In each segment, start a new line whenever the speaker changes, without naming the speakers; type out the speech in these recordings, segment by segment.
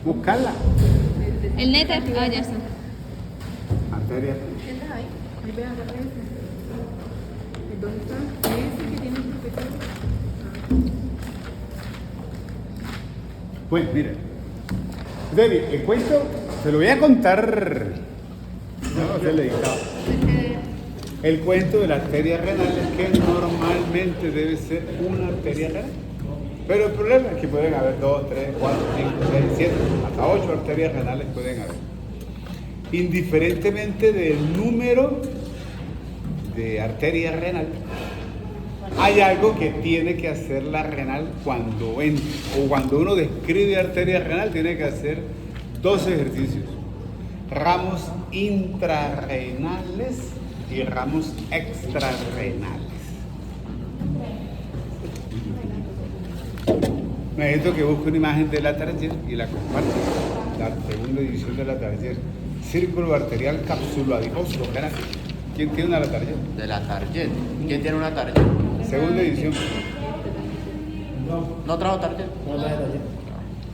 Buscarla.
El neta, ah, ya está.
Arteria.
¿Sientas ahí? Ahí vean la prensa. ¿Dónde está? Ese que tiene el profesor.
Pues mire, David, el cuento se lo voy a contar. No, se le dictaba. El cuento de la arteria renal es que normalmente debe ser una arteria renal. Pero el problema es que pueden haber 2, 3, 4, 5, 6, 7, hasta 8 arterias renales pueden haber. Indiferentemente del número de arteria renal, hay algo que tiene que hacer la renal cuando entra, o cuando uno describe arteria renal, tiene que hacer 2 ejercicios: ramos intrarrenales y ramos extrarrenales. Necesito que busque una imagen de la Target y la comparte. La segunda edición de la Target. Círculo arterial capsuloadiposo. ¿Quién tiene una la Target?
De la Target. ¿Quién tiene una Target?
Segunda edición.
¿No trajo Target?
No traje tarjeta.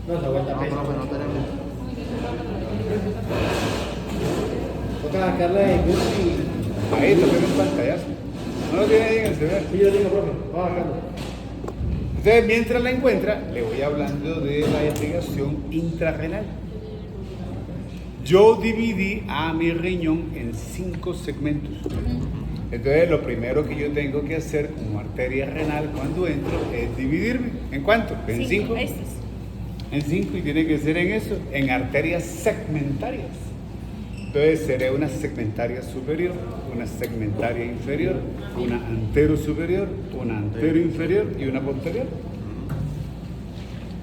No, se vuelta
No,
pesa.
profe, no tenemos.
Toca sacarla de Google
Ahí está, tiene un pantallazo. No lo tiene ahí en el celular.
y yo lo tengo, profe. Vamos a sacarlo.
Entonces, mientras la encuentra, le voy hablando de la irrigación intrarrenal. Yo dividí a mi riñón en 5 segmentos. Entonces, lo primero que yo tengo que hacer como arteria renal cuando entro es dividirme. ¿En cuánto? En 5. En 5, y tiene que ser en eso, en arterias segmentarias. Entonces, seré una segmentaria superior, una segmentaria inferior, una antero superior, una antero inferior y una posterior.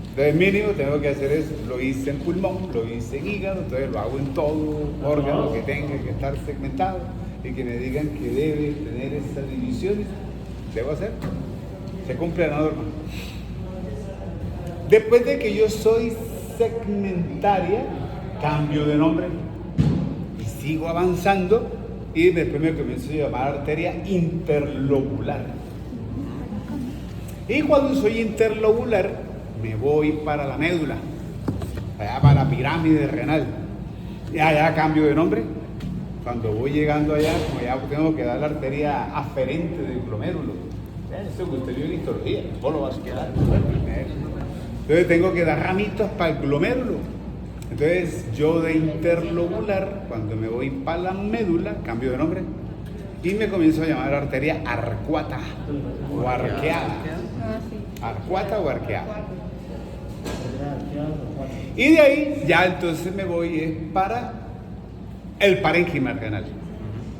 Entonces, mínimo tengo que hacer eso. Lo hice en pulmón, lo hice en hígado, entonces lo hago en todo órgano que tenga que estar segmentado y que me digan que debe tener esas divisiones. Debo hacer. Se cumple la norma. Después de que yo soy segmentaria, cambio de nombre y sigo avanzando, y después me comienzo a llamar arteria interlobular. Y cuando soy interlobular, me voy para la médula, allá para la pirámide renal. Y allá cambio de nombre. Cuando voy llegando allá, como ya tengo que dar la arteria aferente del glomérulo. Eso que usted vio en histología, solo vas a quedar. Entonces tengo que dar ramitos para el glomérulo. Entonces yo de interlobular, cuando me voy para la médula, cambio de nombre y me comienzo a llamar arteria arcuata o arqueada. Arcuata o arqueada. Y de ahí ya entonces me voy para el parénquima renal.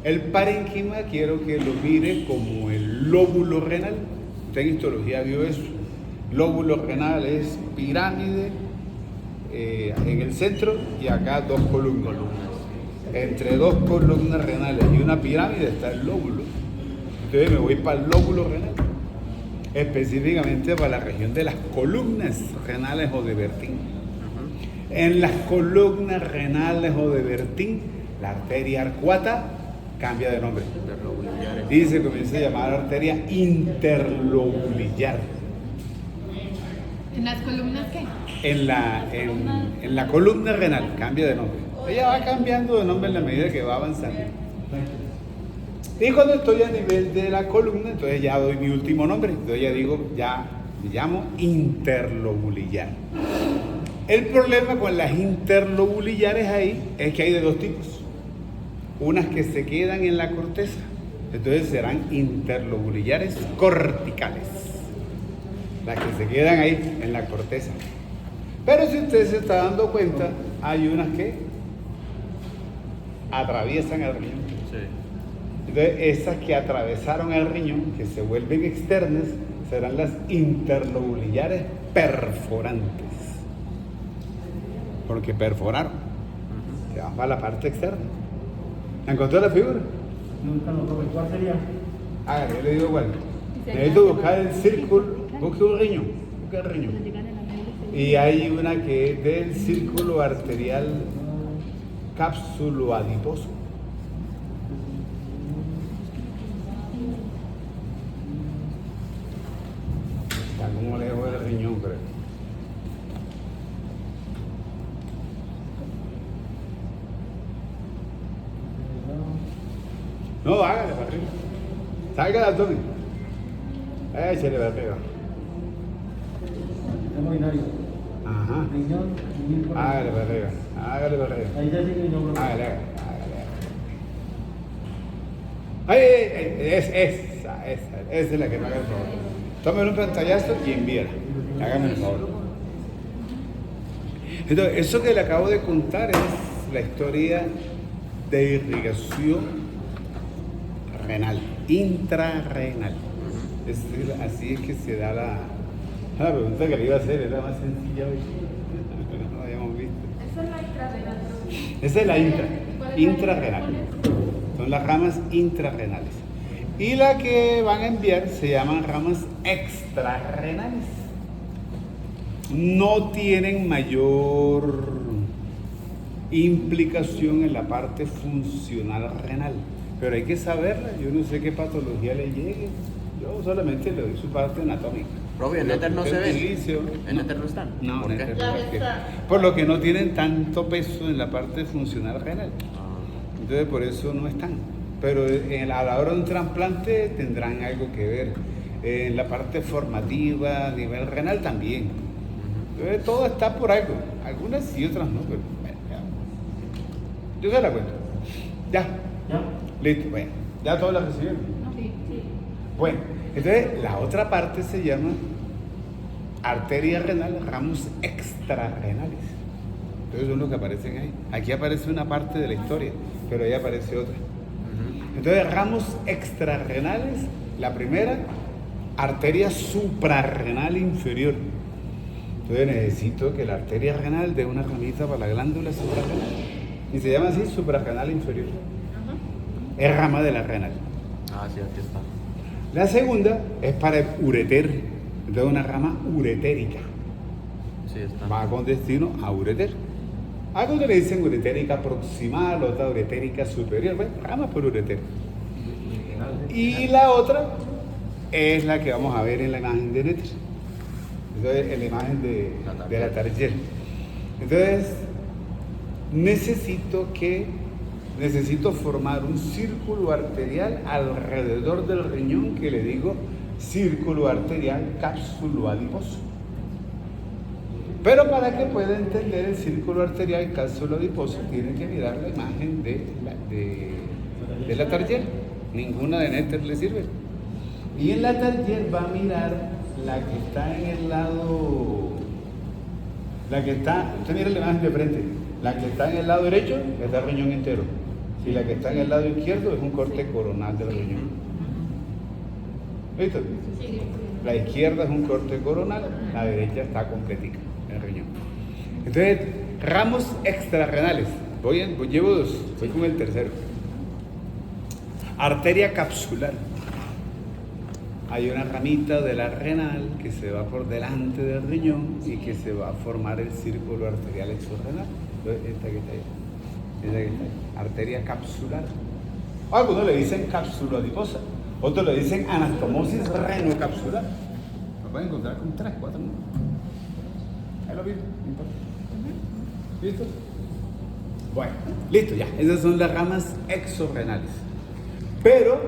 El parénquima quiero que lo mire como el lóbulo renal. Usted en histología vio eso. Lóbulo renal es pirámide en el centro y acá 2 columnas. Entre 2 columnas renales y una pirámide está el lóbulo. Entonces me voy para el lóbulo renal, específicamente para la región de las columnas renales o de Bertin. En las columnas renales o de Bertin, la arteria arcuata cambia de nombre y se comienza a llamar arteria interlobulillar.
¿En las columnas qué?
En la columna renal cambia de nombre. Ella va cambiando de nombre en la medida que va avanzando. Y cuando estoy a nivel de la columna, entonces ya doy mi último nombre. Entonces ya digo, ya me llamo interlobulillar. El problema con las interlobulillares ahí es que hay de 2 tipos. Unas que se quedan en la corteza, entonces serán interlobulillares corticales. Las que se quedan ahí en la corteza. Pero si usted se está dando cuenta, hay unas que atraviesan el riñón.
Sí.
Entonces, esas que atravesaron el riñón, que se vuelven externas, serán las interlobulillares perforantes. Porque perforaron. Se van para la parte externa. ¿Encontró la figura?
Nunca lo profe. ¿Cuál sería?
Ah, yo le digo igual. Necesito buscar el círculo, busque un riñón, busque el riñón. Y hay una que es del círculo arterial capsuloadiposo. Está como lejos del riñón, creo. No, hágale para arriba. Salga el abdomen. Échale para arriba.
Sistema urinario.
Ajá.
Riñón, y
Hágale para arriba. Hágale para arriba.
Ahí ya sí que no.
Hágale, hágale. Ay, esa es la que me haga el favor. Tómeme un pantallazo y envíala. Hágame el favor. Entonces, eso que le acabo de contar es la historia de irrigación renal, intrarrenal. Así es que se da la pregunta que le iba a hacer, era más sencilla hoy. No lo habíamos visto.
Esa es la intrarrenal.
Esa es la intrarrenal. Son las ramas intrarrenales. Y la que van a enviar se llaman ramas extrarrenales. No tienen mayor implicación en la parte funcional renal, pero hay que saberla. Yo no sé qué patología le llegue, yo solamente le doy su parte anatómica.
Profe, ¿en éter no se ven? ¿En éter no están?
No,
¿Por
en
qué?
éter no, por lo que no tienen tanto peso en la parte funcional renal.
Ah,
Entonces por eso no están. Pero a la hora de un trasplante tendrán algo que ver. En la parte formativa, a nivel renal también. Entonces todo está por algo. Algunas sí, otras no, pero bueno, ya. Yo se la cuento. Ya.
¿Ya?
Listo, bueno. Ya todas las recibieron.
Sí.
Bueno, entonces la otra parte se llama arteria renal, ramos extrarrenales. Entonces son los que aparecen ahí. Aquí aparece una parte de la historia, pero ahí aparece otra. Entonces ramos extrarrenales, la primera, arteria suprarrenal inferior. Entonces necesito que la arteria renal dé una ramita para la glándula suprarrenal. Y se llama así suprarrenal inferior. Es rama de la renal.
Ah, sí, aquí está.
La segunda es para el ureter, entonces una rama uretérica,
Sí, está.
va con destino a ureter. Algunos le dicen uretérica proximal, otra uretérica superior, bueno, rama por ureter. Y la otra es la que vamos a ver en la imagen de Néter, entonces en la imagen de la Target. Entonces, necesito formar un círculo arterial alrededor del riñón que le digo círculo arterial cápsulo adiposo. Pero para que pueda entender el círculo arterial cápsulo adiposo, tiene que mirar la imagen de la Target. Ninguna de Néter le sirve. Y en la Target va a mirar la que está en el lado, usted mira la imagen de frente, la que está en el lado derecho está el riñón entero. Si la que está en el lado izquierdo es un corte coronal del riñón. ¿Listo? La izquierda es un corte coronal, la derecha está completica, el riñón. Entonces, ramos extrarrenales. Llevo dos, voy con el tercero. Arteria capsular. Hay una ramita de la renal que se va por delante del riñón y que se va a formar el círculo arterial exorrenal. Entonces, esta que está ahí. Esa que está ahí. Arteria capsular. Algunos le dicen cápsula adiposa, otros le dicen anastomosis renocapsular. Lo pueden encontrar con 3, 4 minutos. Ahí lo vieron, no importa. ¿Listo? Bueno, listo ya. Esas son las ramas exorrenales. Pero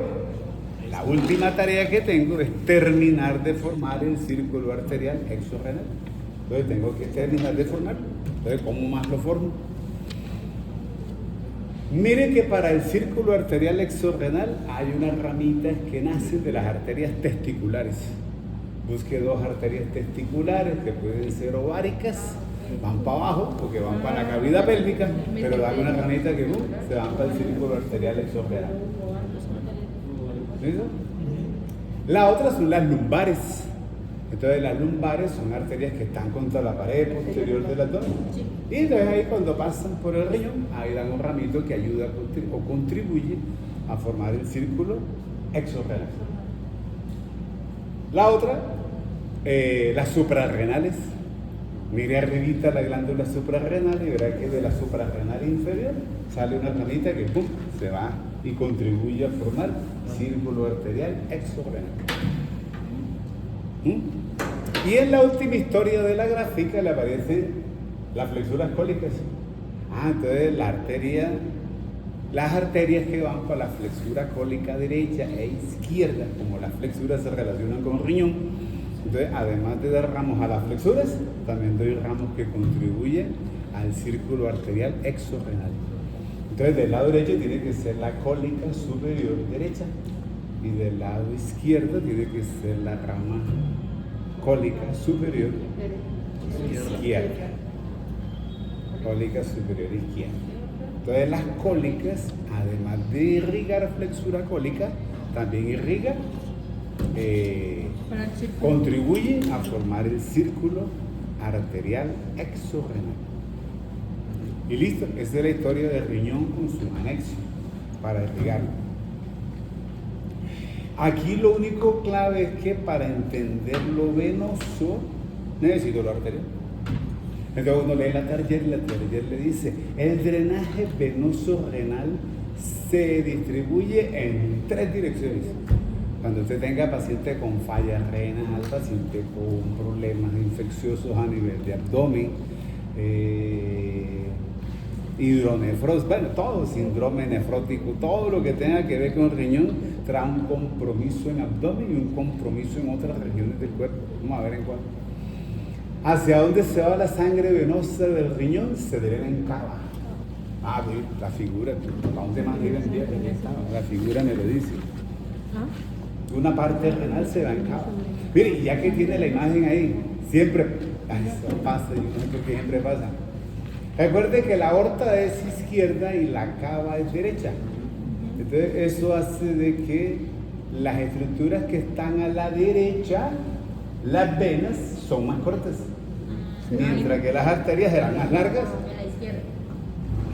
la última tarea que tengo es terminar de formar el círculo arterial exorrenal. Entonces tengo que terminar de formarlo. Entonces, ¿cómo más lo formo? Miren que para el círculo arterial exorrenal hay unas ramitas que nacen de las arterias testiculares. Busque 2 arterias testiculares que pueden ser ováricas, van para abajo porque van para la cavidad pélvica, pero dan una ramita que se van para el círculo arterial exorrenal. ¿Listo? La otra son las lumbares. Entonces las lumbares son arterias que están contra la pared posterior del abdomen. Y entonces ahí cuando pasan por el riñón, ahí dan un ramito que ayuda o contribuye a formar el exorrenal. La otra, las suprarrenales. Mire arribita la glándula suprarrenal y verá que de la suprarrenal inferior sale una ramita que ¡pum!, se va y contribuye a formar círculo arterial exorrenal. Y en la última historia de la gráfica le aparecen las flexuras cólicas. Entonces la arteria Las arterias que van para la flexura cólica derecha e izquierda, como las flexuras se relacionan con riñón, entonces además de dar ramos a las flexuras, también doy ramos que contribuyen al círculo arterial exorrenal. Entonces del lado derecho tiene que ser la cólica superior derecha y del lado izquierdo tiene que ser la rama cólica superior izquierda. Cólica superior izquierda. Entonces las cólicas, además de irrigar flexura cólica, también irriga, contribuye a formar el círculo arterial exorrenal. Y listo, esa es la historia del riñón con su anexo para irrigarlo. Aquí lo único clave es que para entender lo venoso necesito lo arterial. Entonces uno lee la Target le dice, el drenaje venoso renal se distribuye en 3 direcciones. Cuando usted tenga paciente con falla renal, paciente con problemas infecciosos a nivel de abdomen, hidronefrosis, bueno, todo, síndrome nefrótico, todo lo que tenga que ver con el riñón, trae un compromiso en abdomen y un compromiso en otras regiones del cuerpo. Vamos a ver en cuál. ¿Hacia dónde se va la sangre venosa del riñón? Se drena en cava. Ah, bien, la figura, ¿a dónde más ir en día? La figura me lo dice. Una parte renal se va en cava. Mire, ya que tiene la imagen ahí, siempre, eso pasa, yo no sé por qué siempre pasa. Recuerde que la aorta es izquierda y la cava es derecha. Entonces eso hace de que las estructuras que están a la derecha, las venas son más cortas, mientras que las arterias eran más largas.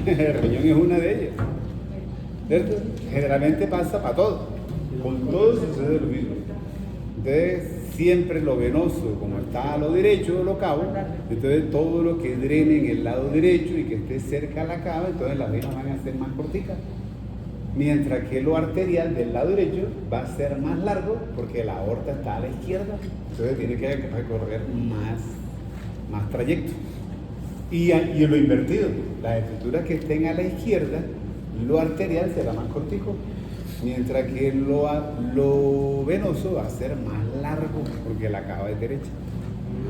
El riñón es una de ellas, ¿cierto? Generalmente pasa para todo, con todo sucede lo mismo. Entonces siempre lo venoso, como está a lo derecho, lo cavo, entonces todo lo que drene en el lado derecho y que esté cerca a la cava, entonces las venas van a ser más corticas. Mientras que lo arterial del lado derecho va a ser más largo porque la aorta está a la izquierda, entonces tiene que recorrer más trayecto. Y lo invertido, las estructuras que estén a la izquierda, lo arterial será más cortico, mientras que lo venoso va a ser más largo porque la cava es derecha.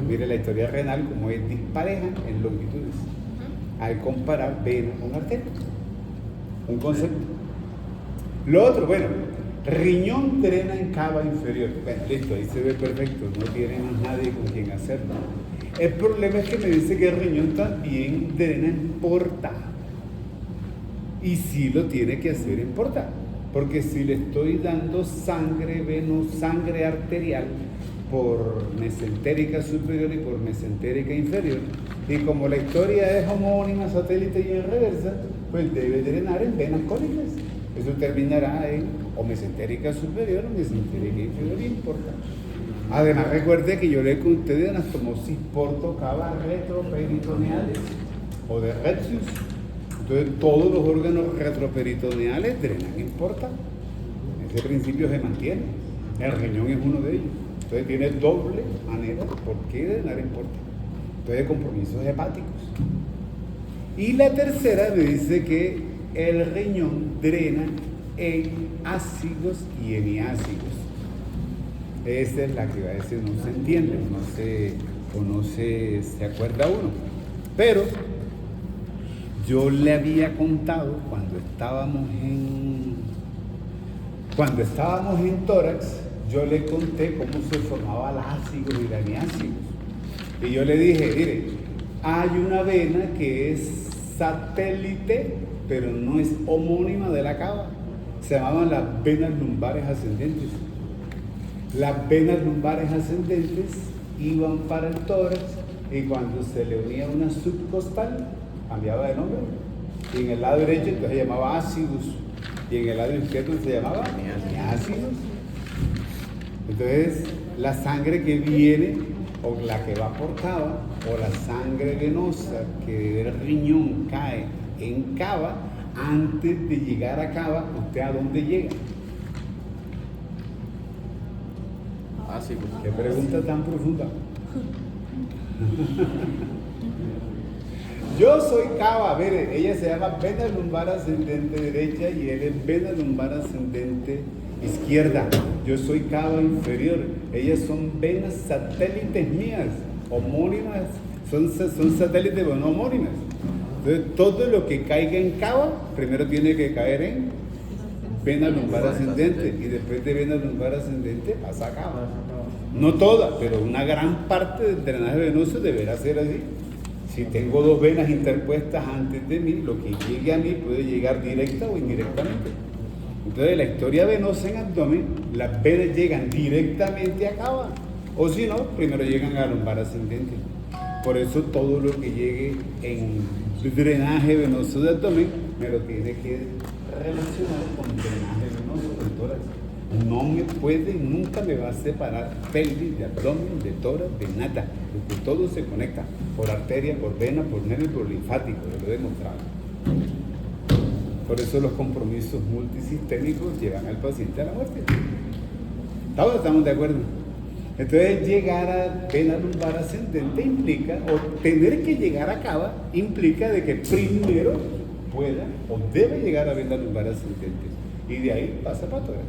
Mire la historia renal como es dispareja en longitudes al comparar vena con arteria. Un concepto. Lo otro, bueno, riñón drena en cava inferior. Bueno, listo, ahí se ve perfecto, no tiene más nadie con quien hacerlo. El problema es que me dice que el riñón también drena en porta. Y sí lo tiene que hacer en porta. Porque si le estoy dando sangre sangre arterial por mesentérica superior y por mesentérica inferior, y como la historia es homónima, satélite y en reversa, pues debe drenar en venas cólicas. Eso terminará en o mesentérica superior o mesentérica inferior, no importa. Además, recuerde que yo le conté de anastomosis portocava retroperitoneales o de Retzius. Entonces, todos los órganos retroperitoneales drenan en porta. Ese principio se mantiene. El riñón es uno de ellos. Entonces, tiene doble manera por qué drenar en porta. Entonces, compromisos hepáticos. Y la tercera me dice que el riñón drena en ácidos y hemiácidos. Esa es la que a veces no se entiende, no se acuerda uno. Pero yo le había contado cuando estábamos en tórax, yo le conté cómo se formaban los ácidos y los hemiácidos. Y yo le dije, mire, hay una vena que es satélite, pero no es homónima de la cava. Se llamaban las venas lumbares ascendentes. Las venas lumbares ascendentes iban para el tórax y cuando se le unía una subcostal, cambiaba de nombre. Y en el lado derecho entonces se llamaba ácidos y en el lado izquierdo se llamaba hemiácidos. Entonces, la sangre que viene o la que va por cava o la sangre venosa que del riñón cae en cava, antes de llegar a cava, ¿usted a dónde llega? ¿Qué pregunta tan profunda? Yo soy cava, mire, ella se llama vena lumbar ascendente derecha y él es vena lumbar ascendente izquierda. Yo soy cava inferior. Ellas son venas satélites mías, homónimas, son satélites, pero no homónimas. Entonces, todo lo que caiga en cava, primero tiene que caer en vena lumbar ascendente y después de vena lumbar ascendente pasa a cava. No toda, pero una gran parte del drenaje venoso deberá ser así. Si tengo dos venas interpuestas antes de mí, lo que llegue a mí puede llegar directa o indirectamente. Entonces, la historia venosa en abdomen, las venas llegan directamente a cava, o si no, primero llegan a lumbar ascendente. Por eso todo lo que llegue en drenaje venoso de abdomen me lo tiene que relacionar con drenaje venoso del tórax. No me puede, nunca me va a separar pelvis de abdomen, de tórax, de nada, porque todo se conecta por arteria, por vena, por nervio, por linfático, lo he demostrado. Por eso los compromisos multisistémicos llevan al paciente a la muerte. ¿Todos estamos de acuerdo? Entonces, llegar a vena lumbar ascendente implica, o tener que llegar a cava, implica de que primero pueda o debe llegar a vena lumbar ascendente. Y de ahí pasa para tórax.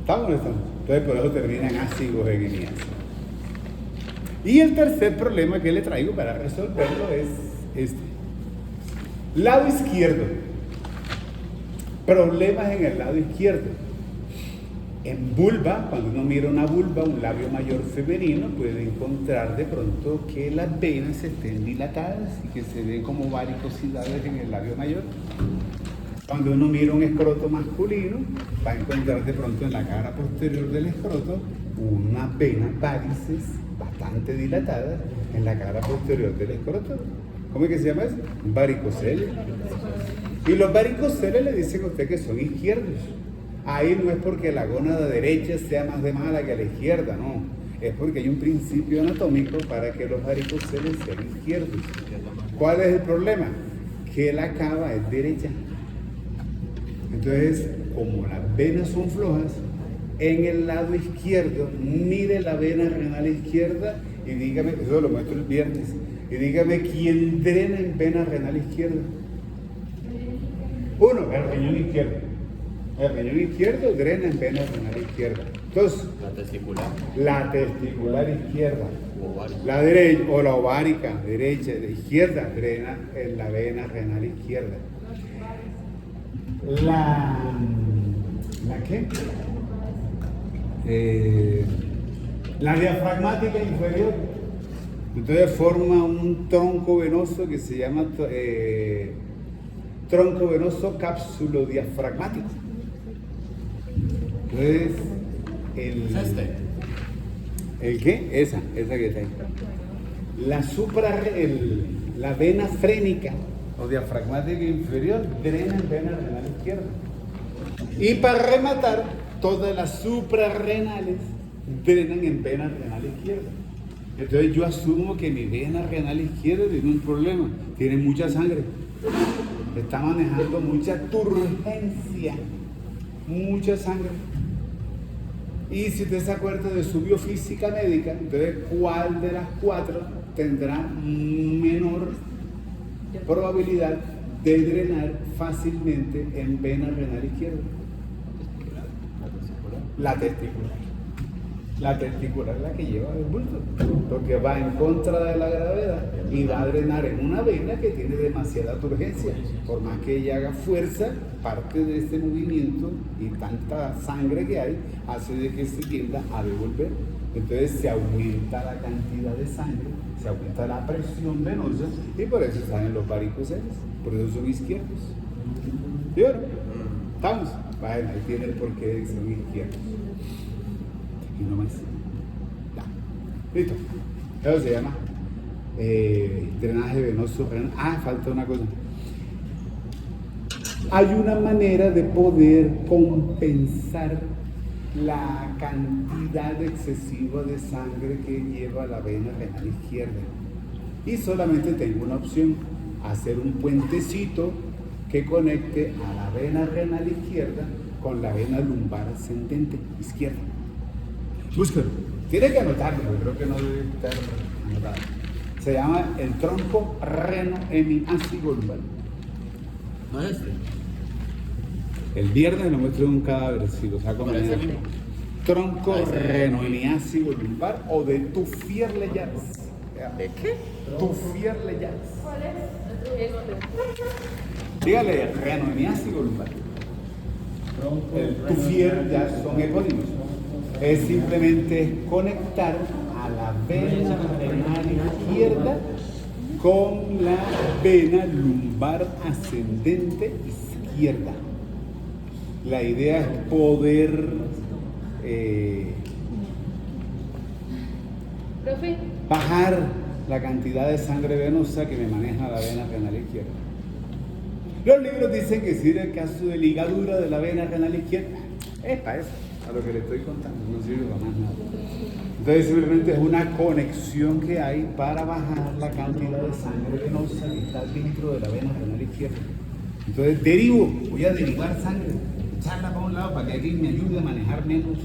¿Estamos o no estamos? Entonces, por eso terminan ácidos en eneas. Y el tercer problema que le traigo para resolverlo es este. Lado izquierdo. Problemas en el lado izquierdo. En vulva, cuando uno mira una vulva, un labio mayor femenino, puede encontrar de pronto que las venas estén dilatadas y que se ven como varicosidades en el labio mayor. Cuando uno mira un escroto masculino, va a encontrar de pronto en la cara posterior del escroto unas venas varices bastante dilatadas en la cara posterior del escroto. ¿Cómo es que se llama eso? Varicoceles. Y los varicoceles le dicen a usted que son izquierdos. Ahí no es porque la gónada derecha sea más de mala que la izquierda, no. Es porque hay un principio anatómico para que los varicoceles sean izquierdos. ¿Cuál es el problema? Que la cava es derecha. Entonces, como las venas son flojas, en el lado izquierdo, mire la vena renal izquierda y dígame, eso lo muestro el viernes, y dígame quién drena en vena renal izquierda. Uno, el riñón izquierdo. El riñón izquierdo drena en vena renal izquierda. Dos,
La testicular.
la testicular izquierda.
Ovárica.
La derecha, o la ovárica, derecha, de izquierda, drena en la vena renal izquierda. ¿La qué? La diafragmática inferior. Entonces forma un tronco venoso que se llama tronco venoso cápsulo-diafragmático. Entonces, ¿el qué? Esa que está ahí. La vena frénica o diafragmática inferior drena en vena renal izquierda. Y para rematar, todas las suprarrenales drenan en vena renal izquierda. Entonces yo asumo que mi vena renal izquierda tiene un problema, tiene mucha sangre, está manejando mucha turgencia, mucha sangre. Y si usted se acuerda de su biofísica médica, entonces ¿cuál de las cuatro tendrá menor probabilidad de drenar fácilmente en vena renal izquierda? La testicular. La testicular es la que lleva el bulto, porque va en contra de la gravedad y va a drenar en una vena que tiene demasiada turgencia. Por más que ella haga fuerza, parte de ese movimiento y tanta sangre que hay hace de que se tienda a devolver. Entonces se aumenta la cantidad de sangre, se aumenta la presión venosa y por eso salen los varicoceles, por eso son izquierdos. ¿Y ahora? ¿Estamos? Bueno, ahí tiene el porqué de que son izquierdos. Y no más. Ya. Listo. Eso se llama drenaje venoso renal. Ah, falta una cosa. Hay una manera de poder compensar la cantidad excesiva de sangre que lleva la vena renal izquierda. Y solamente tengo una opción: hacer un puentecito que conecte a la vena renal izquierda con la vena lumbar ascendente izquierda. Búscalo. Tiene que anotarlo, creo que no debe estar anotado. Se llama el tronco reno-hemiácido lumbar.
¿No es este?
El viernes lo muestro en un cadáver, si lo saco
¿Pero es
mañana.
este?
Tronco reno-hemiácido lumbar o de Tuffier-Leyers.
¿De qué?
Tuffier-Leyers.
¿Cuál es?
Dígale reno-hemiácido lumbar. El Tuffier ya son epónimos. Es simplemente conectar a la vena renal izquierda con la vena lumbar ascendente izquierda. La idea es poder
Profe,
bajar la cantidad de sangre venosa que me maneja la vena renal izquierda. Los libros dicen que sirve el caso de ligadura de la vena renal izquierda. Es para eso, a lo que le estoy contando, no sirve para más nada. Entonces simplemente es una conexión que hay para bajar la cantidad de sangre venosa que está dentro de la vena renal izquierda. Entonces voy a derivar sangre, echarla para un lado para que alguien me ayude a manejar menos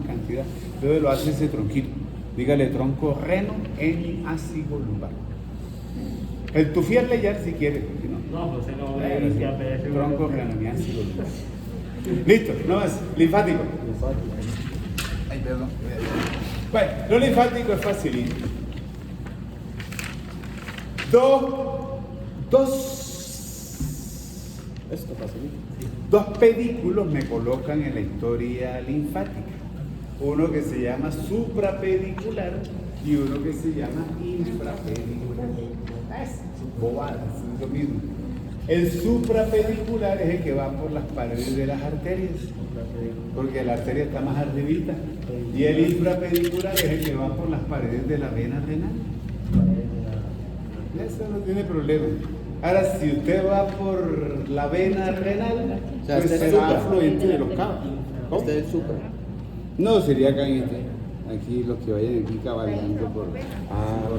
cantidad. Entonces lo hace ese tronquito. Dígale tronco reno-hemiácido lumbar. El Tuffier-Leyers si quiere, si no.
No, pues no
Tronco reno-hemiácido lumbar. Listo, no más. Linfático. Ay, perdón. Bueno, lo linfático es facilito. Dos pedículos me colocan en la historia linfática. Uno que se llama suprapedicular y uno que se llama infrapedicular. Es bobadas, es lo mismo. El suprapedicular es el que va por las paredes de las arterias, porque la arteria está más arribita. Y el infrapedicular es el que va por las paredes de la vena renal. Eso no tiene problema. Ahora, si usted va por la vena renal,
O sea,
pues
este es
será
supra.
afluente de los cabos. ¿Cómo?
Este es el supra.
No, sería acá en este. Aquí los que vayan aquí cabalgando por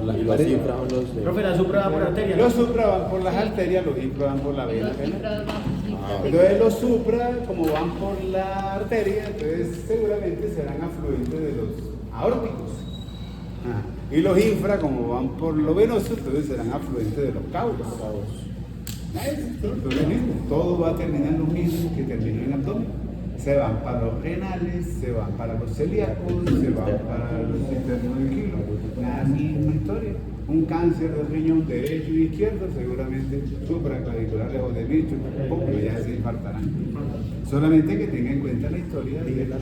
las
Y los
paredes.
infra son los de...
Profe, la supra va por arteria.
Los supra van por las arterias, los infra van por la vena
Los
renal.
infrados vamos.
Entonces los supra, como van por la arteria, entonces seguramente serán afluentes de los aórticos. Y los infra, como van por lo venoso, entonces serán afluentes de los caudos. Entonces, todo va a terminar en lo mismo que termina en el abdomen. Se van para los renales, se van para los celíacos, se van para los internos del kilo. La misma historia. Un cáncer de riñón derecho y izquierdo, seguramente supraclaviculares o de bicho, pues ya se infartarán. Solamente que tenga en cuenta la historia de la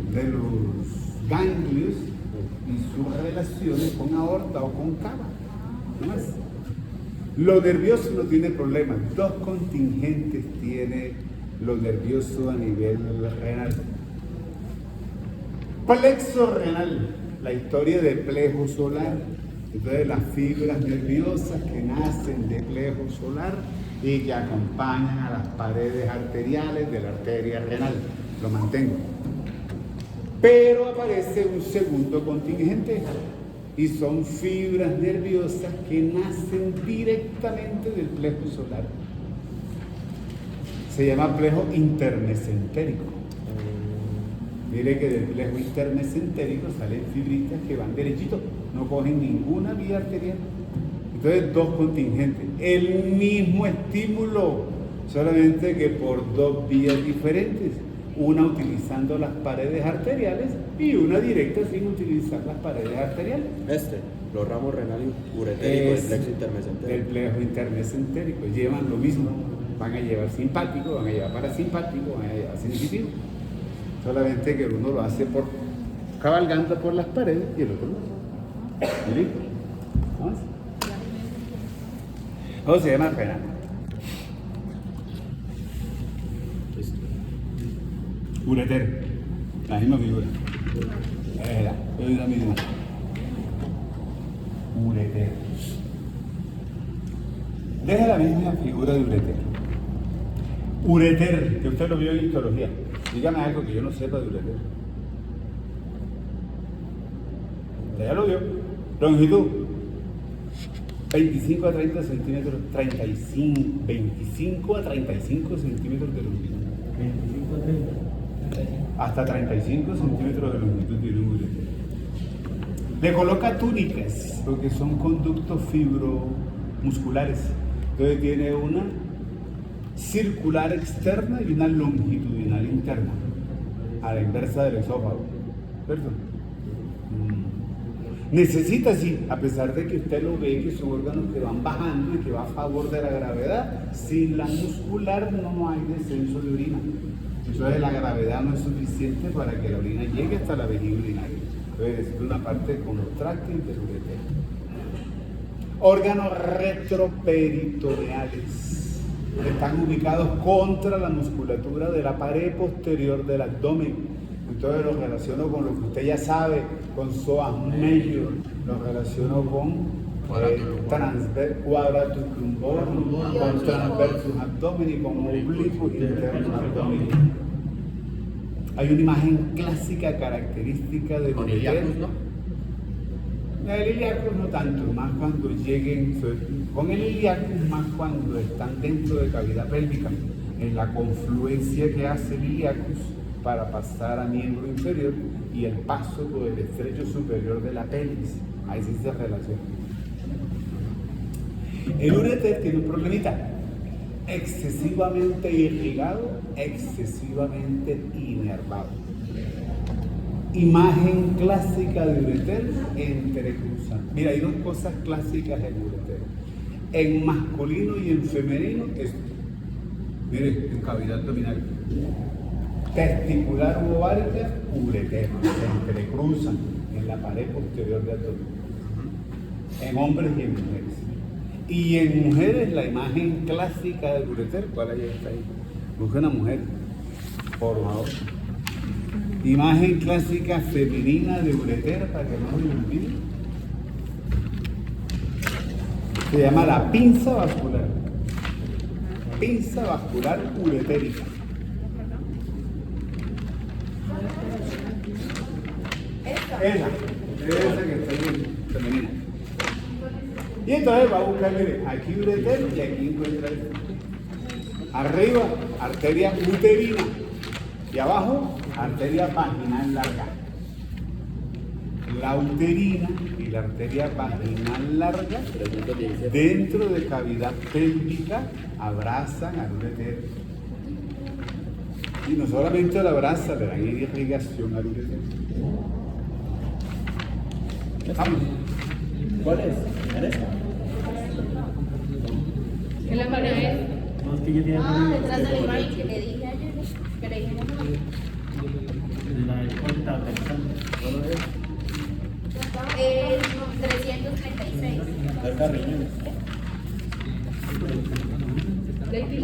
de los ganglios y sus relaciones con aorta o con cava. No más. Lo nervioso no tiene problema. Dos contingentes tiene lo nervioso a nivel renal. Plexo renal, la historia del plejo solar. Entonces las fibras nerviosas que nacen de plejo solar y que acompañan a las paredes arteriales de la arteria renal. Lo mantengo. Pero aparece un segundo contingente y son fibras nerviosas que nacen directamente del plejo solar. Se llama plejo intermesentérico. Mire que del plejo intermesentérico salen fibritas que van derechito, no cogen ninguna vía arterial. Entonces, dos contingentes, el mismo estímulo, solamente que por dos vías diferentes. Una utilizando las paredes arteriales y una directa sin utilizar las paredes arteriales.
Los ramos renal y uretérico del plexo intermesentérico.
Del plejo intermesentérico. Llevan lo mismo. Van a llevar simpático, van a llevar parasimpático, van a llevar sensitivo. Solamente que uno lo hace por cabalgando por las paredes y el otro no. ¿Y listo? ¿Vamos? ¿Cómo se llama renal? Ureter, la misma figura. Es la misma. Ureter. Deja la misma figura de ureter. Ureter, que usted lo vio en histología. Dígame algo que yo no sepa de ureter. ¿Usted ya lo vio? Longitud. 25 a 30 centímetros, 25 a 35 centímetros de longitud.
25 a 30.
Hasta 35 centímetros de longitud tiene un ureter. Le coloca túnicas, porque son conductos fibromusculares. Entonces tiene una circular externa y una longitudinal interna, a la inversa del esófago. ¿Cierto? Necesita, sí, a pesar de que usted lo ve, que son órganos que van bajando y que va a favor de la gravedad, sin la muscular no hay descenso de orina. Entonces la gravedad no es suficiente para que la orina llegue hasta la vejiga urinaria. Entonces es una parte contráctil del ureter. Órganos retroperitoneales. Están ubicados contra la musculatura de la pared posterior del abdomen. Entonces lo relaciono con lo que usted ya sabe, con psoas major, lo relaciono con quadratus lumborum, con transversus abdomen y con oblicuo interno abdomen. Hay una imagen clásica característica del
Con
ureter.
iliacus, ¿no?
El iliacus no tanto, más cuando lleguen, con el iliacus más cuando están dentro de cavidad pélvica, en la confluencia que hace el iliacus para pasar a miembro inferior y el paso por el estrecho superior de la pelvis. Ahí sí se relaciona. El ureter tiene un problemita: excesivamente irrigado, excesivamente inervado. Imagen clásica de ureter entrecruzada. Mira, hay dos cosas clásicas en ureter. En masculino y en femenino, esto. Mire, en cavidad abdominal. Testicular u ovárica, ureter. Se entrecruzan en la pared posterior del abdomen. En hombres y en mujeres. Y en mujeres, la imagen clásica del ureter, ¿cuál ahí está ahí? Busca una mujer, por favor. Imagen clásica femenina de ureter, para que no se me olvide. Se llama la pinza vascular. Pinza vascular uretérica. Esa que está ahí, femenina. Y entonces va a buscar, mire, aquí ureter y aquí encuentra esto. Arriba, arteria uterina. Y abajo, arteria vaginal larga. La uterina y la arteria vaginal larga, dentro de cavidad pélvica, abrazan al ureter. Y no solamente la abrazan, le dan irrigación al ureter. Vamos.
¿Cuál es? ¿Eres?
¿Qué la pared?
No, es que yo tenía
Detrás del email que le dije ayer, que le dijimos
la cuenta pensando. ¿Solo es?
336.
Cerca de riñones.
Lady,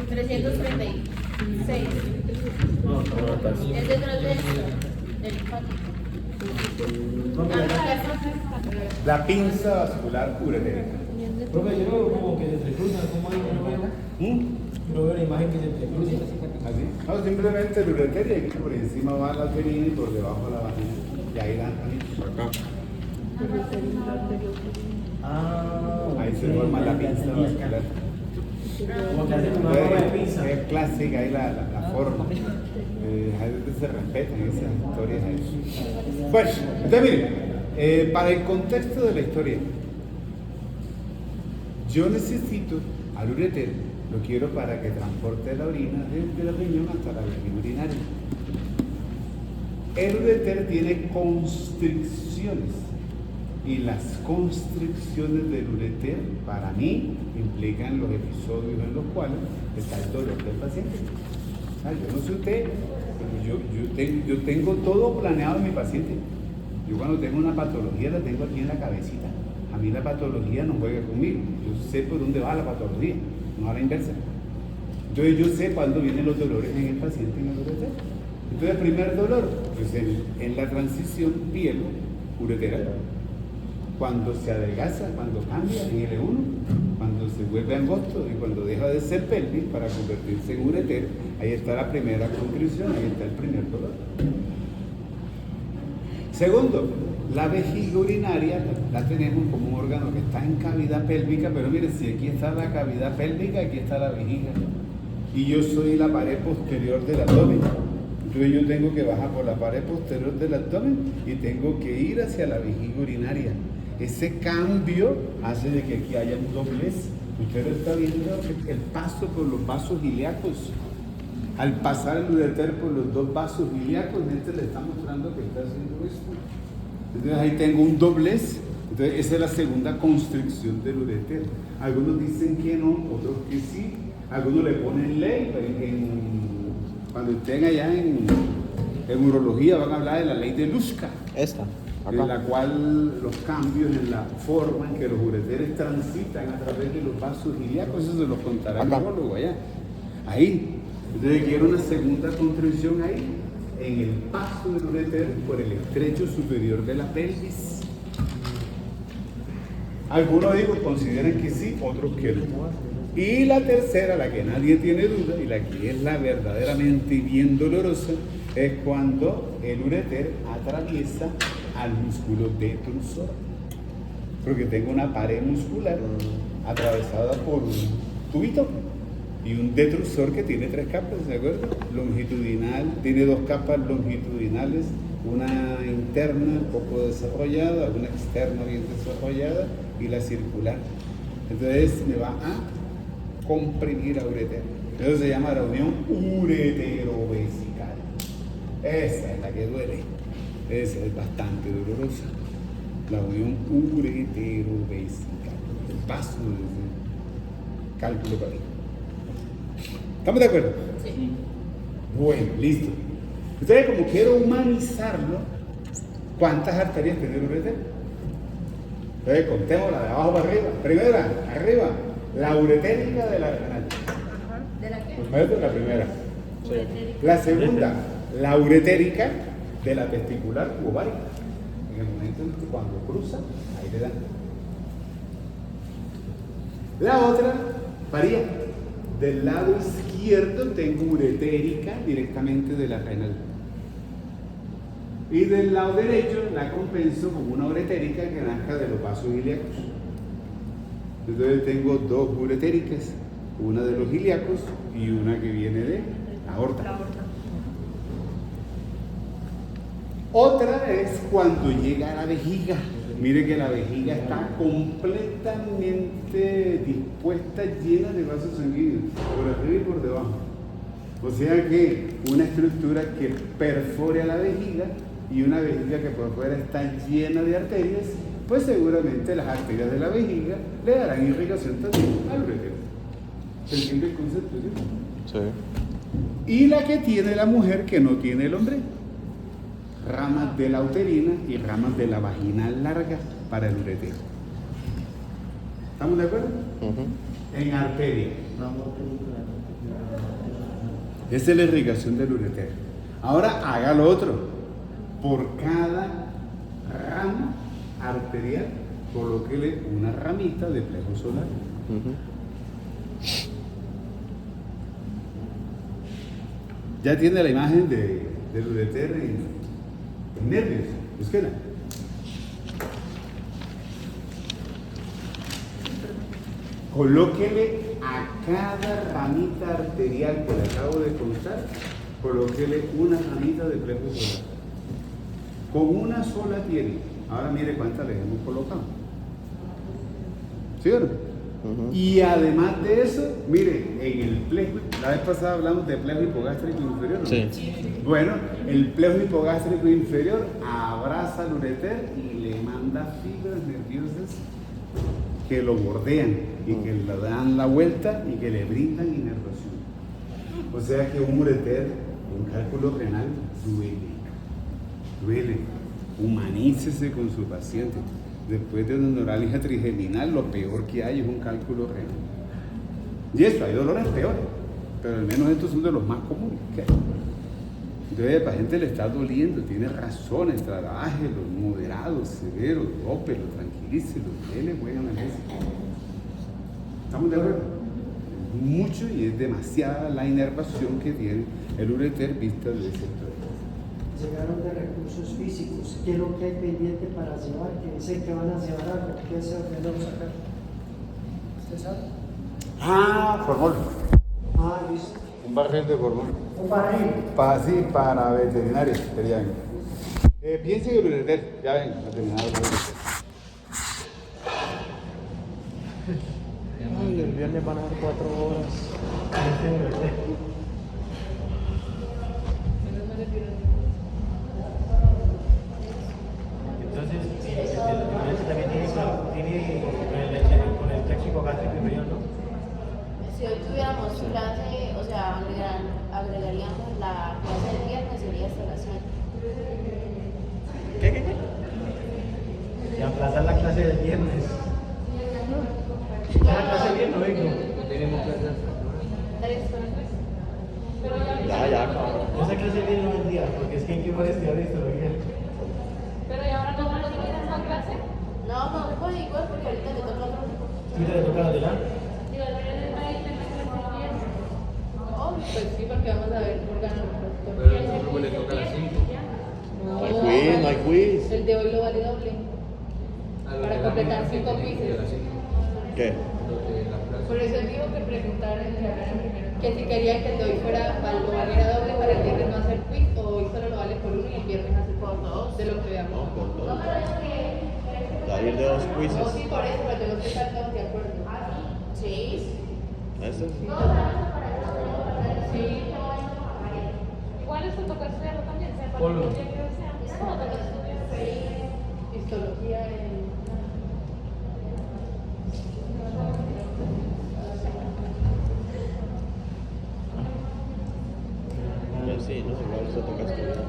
336.
No, no,
Es detrás del linfático.
La pinza vascular uretérica.
Profe, yo veo como que se entrecruzan, ¿cómo hay? No veo. No veo la imagen que se entrecruza.
¿Así? No, simplemente el ureter y aquí por encima va la uterina y por debajo la vagina. Y ahí dan
Acá.
Ah,
ahí se forma la pinza vascular.
Como que hacen una forma de pizza.
Es clásica ahí la forma. A veces se respetan esas historias ahí. Bueno, entonces miren, para el contexto de la historia, yo necesito al ureter, lo quiero para que transporte la orina desde el riñón hasta la vejiga urinaria. El ureter tiene constricciones y las constricciones del ureter para mí implican los episodios en los cuales está el dolor del paciente. Yo no sé usted, pero yo tengo todo planeado en mi paciente. Yo cuando tengo una patología la tengo aquí en la cabecita. A mí la patología no juega conmigo. Yo sé por dónde va la patología, no a la inversa. Entonces yo sé cuándo vienen los dolores en el paciente en el ureter. Entonces el primer dolor, pues en la transición pielo-uretera. Cuando se adelgaza, cuando cambia en L1, cuando se vuelve angosto y cuando deja de ser pelvis para convertirse en ureter, ahí está la primera constricción, ahí está el primer dolor. Segundo, la vejiga urinaria la tenemos como un órgano que está en cavidad pélvica, pero mire, si aquí está la cavidad pélvica, aquí está la vejiga. Y yo soy la pared posterior del abdomen. Entonces yo tengo que bajar por la pared posterior del abdomen y tengo que ir hacia la vejiga urinaria. Ese cambio hace de que aquí haya un doblez. Usted está viendo el paso por los vasos ilíacos. Al pasar el ureter por los dos vasos ilíacos, le está mostrando que está haciendo esto. Entonces ahí tengo un doblez. Entonces esa es la segunda constricción del ureter. Algunos dicen que no, otros que sí. Algunos le ponen ley. Cuando estén allá en urología van a hablar de la ley de Luska.
Esta.
En la cual los cambios en la forma en que los ureteres transitan a través de los vasos ilíacos, eso se los contará el urologo allá. Ahí. Entonces quiero una segunda constricción ahí, en el paso del ureter por el estrecho superior de la pelvis. Algunos consideran que sí, otros que no. Y la tercera, la que nadie tiene duda y la que es la verdaderamente bien dolorosa, es cuando el ureter atraviesa al músculo detrusor. Porque tengo una pared muscular atravesada por un tubito y un detrusor que tiene 3 capas, ¿de acuerdo? Longitudinal, tiene 2 capas longitudinales, una interna poco desarrollada, una externa bien desarrollada y la circular. Entonces me va a comprimir a ureter. Eso se llama la unión ureterovesical. Esa es la que duele. Esa es bastante dolorosa. La unión ureterovesical. El paso de cálculo para mí. ¿Estamos de acuerdo?
Sí.
Bueno, listo. Entonces, como quiero humanizarlo, ¿cuántas arterias tiene el ureter? Entonces, contémosla de abajo para arriba. Primera, arriba, la uretérica de la renal.
¿De la qué?
Pues la primera.
Uretérica.
La segunda, la uretérica de la testicular u ovárica. En el momento en que cuando cruza, ahí le dan. La otra varía. Del lado izquierdo tengo uretérica directamente de la renal. Y del lado derecho la compenso con una uretérica que nazca de los vasos ilíacos. Entonces tengo 2 uretéricas, una de los ilíacos y una que viene de la aorta. Otra es cuando llega a la vejiga. Mire que la vejiga está completamente dispuesta, llena de vasos sanguíneos, por arriba y por debajo. O sea que una estructura que perfore a la vejiga y una vejiga que por fuera está llena de arterias, pues seguramente las arterias de la vejiga le darán irrigación también al uretero. ¿Se entiende el concepto? ¿Sí?
Sí.
Y la que tiene la mujer que no tiene el hombre. Ramas de la uterina y ramas de la vaginal larga para el uretero. ¿Estamos de acuerdo? En arteria. Esa es la irrigación del uretero. Ahora haga lo otro. Por cada rama arterial, colóquele una ramita de plejo solar. Ya tiene la imagen del uretero en nervios, búsquela. Colóquele a cada ramita arterial que le acabo de contar, colóquele una ramita de plejo solar. Con una sola tiene. Ahora mire cuántas le hemos colocado. ¿Sí o no? Y además de eso, mire, en el plejo, la vez pasada hablamos de plejo hipogástrico inferior, ¿no?
Sí.
Bueno, el plejo hipogástrico inferior abraza al ureter y le manda fibras nerviosas que lo bordean y que le dan la vuelta y que le brindan inervación. O sea que un ureter, un cálculo renal, duele. Humanícese con su paciente. Después de una neuralgia trigeminal, lo peor que hay es un cálculo renal. Y eso, hay dolores peores, pero al menos estos son de los más comunes que hay. Entonces, el paciente le está doliendo, tiene razones, trabájelo, moderado, severo, dópelo, tranquilícelo, déle buen analgésico. ¿Estamos de acuerdo? Es mucho y es demasiada la inervación que tiene el ureter vista del sector.
Llegaron de recursos físicos. ¿Qué es lo que hay pendiente para llevar? Que dicen que van a llevar algo. ¿Qué se ordenó sacar? ¿Usted sabe?
Formol.
Listo.
Un barril de Gorgón.
Un barril.
Sí, para veterinarios, sería bien. Piensen en Ureter, ya ven, veterinarios.
Ay, el viernes van a dar 4 horas.
Entonces, el también tiene con el léxico gástrico inferior, ¿no?
Si hoy tuviéramos clase, o sea, agregaríamos la clase del viernes, sería hasta las 7.
¿Qué?
Y aplazar la clase del viernes. ¿Ya la clase del viernes, vengo?
Tenemos clase hasta
3
Ya, cabrón.
Esa clase viene no el día, porque es que hay que ir a estudiar histología.
Pero ¿y ahora no van a tener esa clase?
No, pues igual, porque ahorita le toca otro.
¿Sí te le toca la de la?
Digo, el viernes va a ir en la clase.
Oh,
Pues sí, porque vamos a ver por ganar el
Pero el grupo le toca a las 5.
No hay quiz, no hay quiz.
El de hoy lo vale doble.
A los
Para
de la
completar
mañana
5
tienen que ir a
quizzes.
las 5.
¿Qué?
Los de la clase.
Por eso digo que preguntaran, que hablaran primero. Que si querían que el de hoy fuera, lo valiera doble para el viernes no hacer quiz, o hoy solo lo vale por uno y el viernes hace por dos, de lo que veamos.
No, por todo. Va a ir de 2
No,
quizzes.
sí, por eso, pero tengo que estar todos de acuerdo.
sí.
¿Eso?
Sí.
Igual eso toca estudiarlo también, sea para
Polo.
el día que sea. Eso lo toca estudiar.
Histología en...
Pues sí, ¿no? Igual se toca estudiar.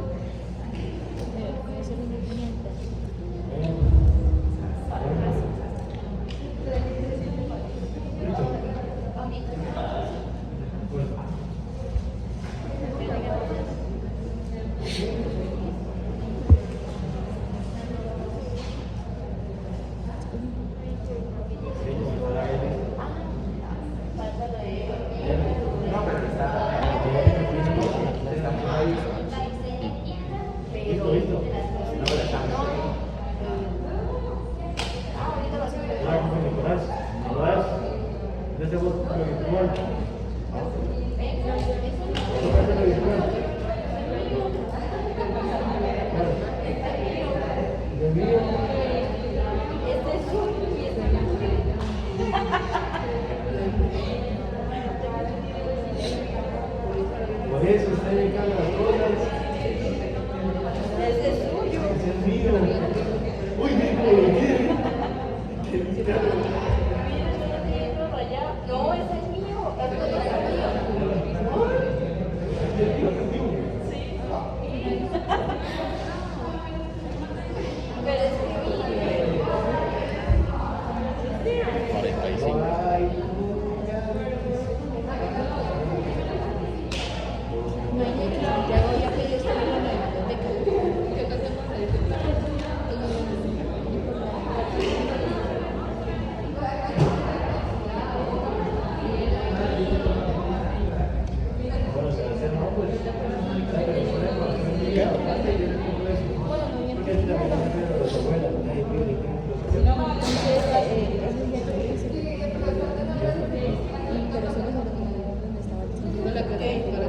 Por eso está en cada cosas.
Ese es suyo.
Ese es mío. Uy, mijo, lo quiere.
No, ese es mío. Ese es mío. Pero es que mío.
45.
Imagínate que Santiago ya pidió estar en la biblioteca. ¿Qué hacemos ahí?
Bueno, se va a hacer no, pues. Porque así también la gente de los abuelos, nadie pide ni tiene los abuelos.
No la que para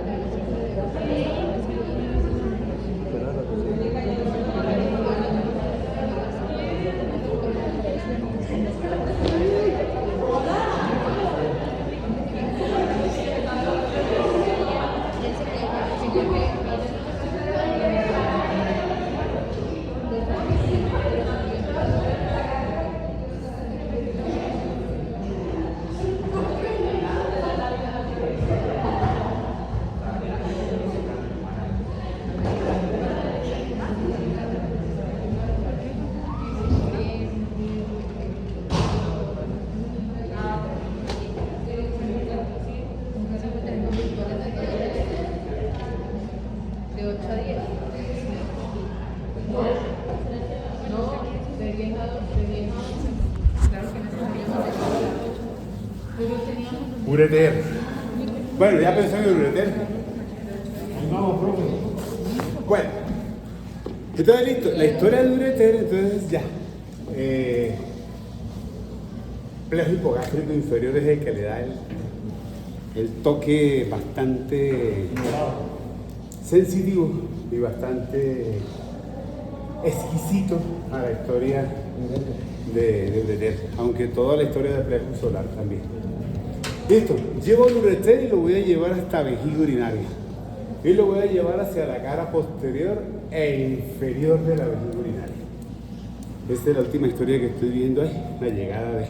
de 8 a 10. No, de 10 a 12. Claro que no estaríamos de 8 a 8. Pero teníamos...
Ureter. Bueno, ya pensé en Ureter.
Vamos, profe.
Bueno, entonces listo, la historia de Ureter, entonces ya. Plejo hipogástrico inferior es el que le da el toque bastante sensitivo y bastante exquisito a la historia de Ureter, aunque toda la historia de plexo solar también. Listo, llevo el ureter y lo voy a llevar hasta vejiga urinaria y lo voy a llevar hacia la cara posterior e inferior de la vejiga urinaria. Esta es la última historia que estoy viendo ahí, la llegada de...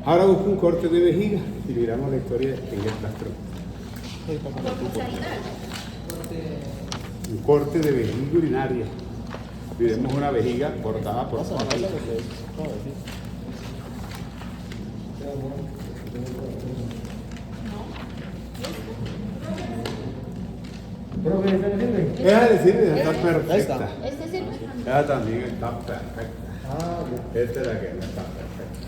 Ahora busco un corte de vejiga y miramos la historia en el plastro. Un corte de vejiga urinaria. Miremos una vejiga cortada por favor.
Profe, ¿está sirve?
Deja de decir, está perfecta.
Ahí está.
¿Este sirve?
Ella también está perfecta.
Ah, ok.
Esta es la que no está perfecta.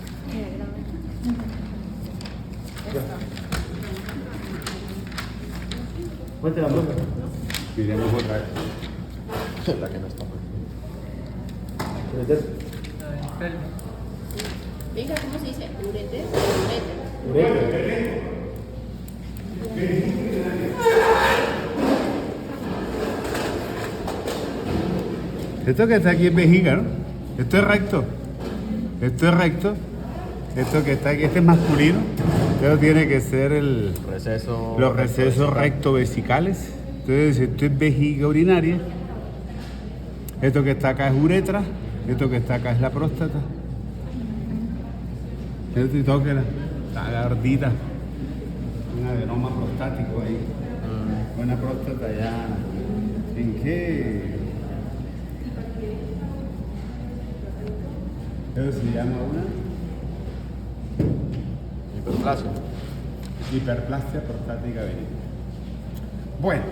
Fuerte la profe.
Miremos otra vez.
La que no está.
Ureter.
Venga, ¿cómo se dice? Ureter.
Ureter.
Esto que está aquí es vejiga, ¿no? Esto es recto. Esto es recto. Esto que está aquí, este es masculino. Esto tiene que ser los recesos rectovesicales. Entonces, esto es vejiga urinaria. Esto que está acá es uretra. Esto que está acá es la próstata. Esto y tóquela. Está gordita. Un adenoma prostático ahí. Una próstata ya. ¿En qué? Eso se llama una
Hiperplasia.
hiperplasia prostática benigna. Bueno,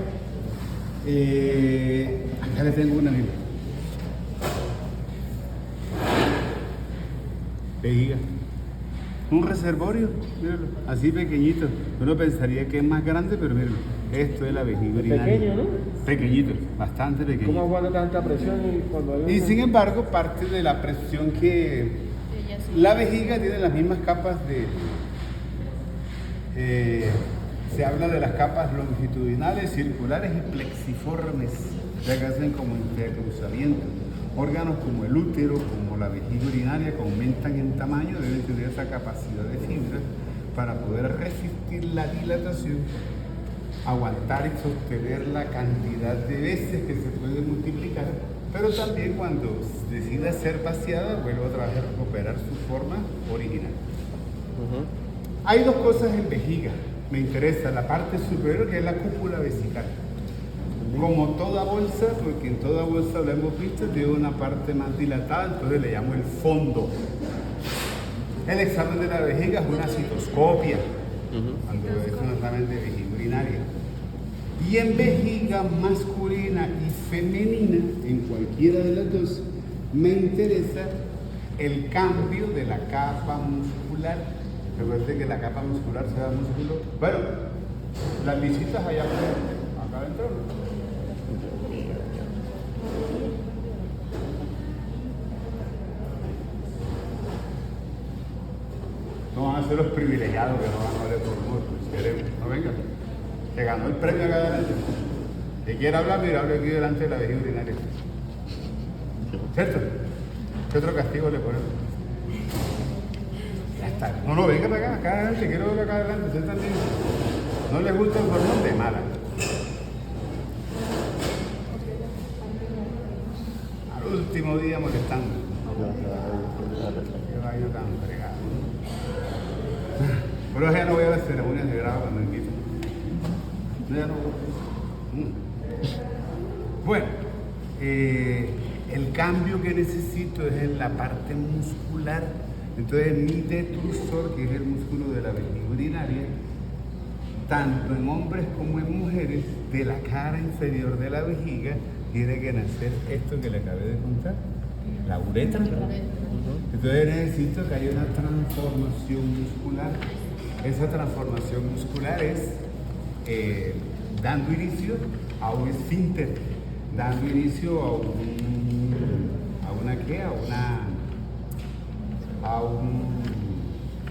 acá le tengo una libra. Vejiga. Un reservorio, míralo, así pequeñito. Uno pensaría que es más grande, pero míralo. Esto es la vejiga urinaria.
Pequeño, ¿no?
Pequeñito, bastante pequeño.
¿Cómo aguanta tanta presión y cuando hay
Y
una-
sin embargo, parte de la presión que la vejiga tiene las mismas capas de... se habla de las capas longitudinales, circulares y plexiformes, ya que hacen como intercruzamiento. Órganos como el útero, como la vejiga urinaria, que aumentan en tamaño, deben tener esa capacidad de fibra para poder resistir la dilatación, aguantar y sostener la cantidad de veces que se puede multiplicar, pero también cuando decida ser vaciada, vuelve otra vez a recuperar su forma original. Hay dos cosas en vejiga. Me interesa la parte superior, que es la cúpula vesical. Como toda bolsa, porque en toda bolsa lo hemos visto, tiene una parte más dilatada, entonces le llamo el fondo. El examen de la vejiga es una citoscopia, cuando es un examen de vejiga urinaria. Y en vejiga masculina y femenina, en cualquiera de las dos, me interesa el cambio de la capa muscular. Recuerde que la capa muscular se da músculo. Bueno, las visitas allá acá adentro. No van a ser los privilegiados que no van a hablar por mucho. Queremos, no venga. Que ganó el premio acá adelante. Si quiere hablar, mira, hable aquí delante de la vejiga urinaria. ¿Cierto? ¿Qué otro castigo le ponemos? Ya está. No, no, venga para acá adelante, quiero verlo acá adelante. Usted también. No le gusta el formón de mala. Al último día molestando. Qué rayo tan fregado. Pero ya no voy a las ceremonias de grado cuando invito. Ya no voy. Bueno, el cambio que necesito es en la parte muscular. Entonces mi detrusor, que es el músculo de la vejiga urinaria, tanto en hombres como en mujeres, de la cara inferior de la vejiga, tiene que nacer esto que le acabé de contar, la uretra. Entonces necesito que haya una transformación muscular. Esa transformación muscular es dando inicio a un esfínter, dando inicio a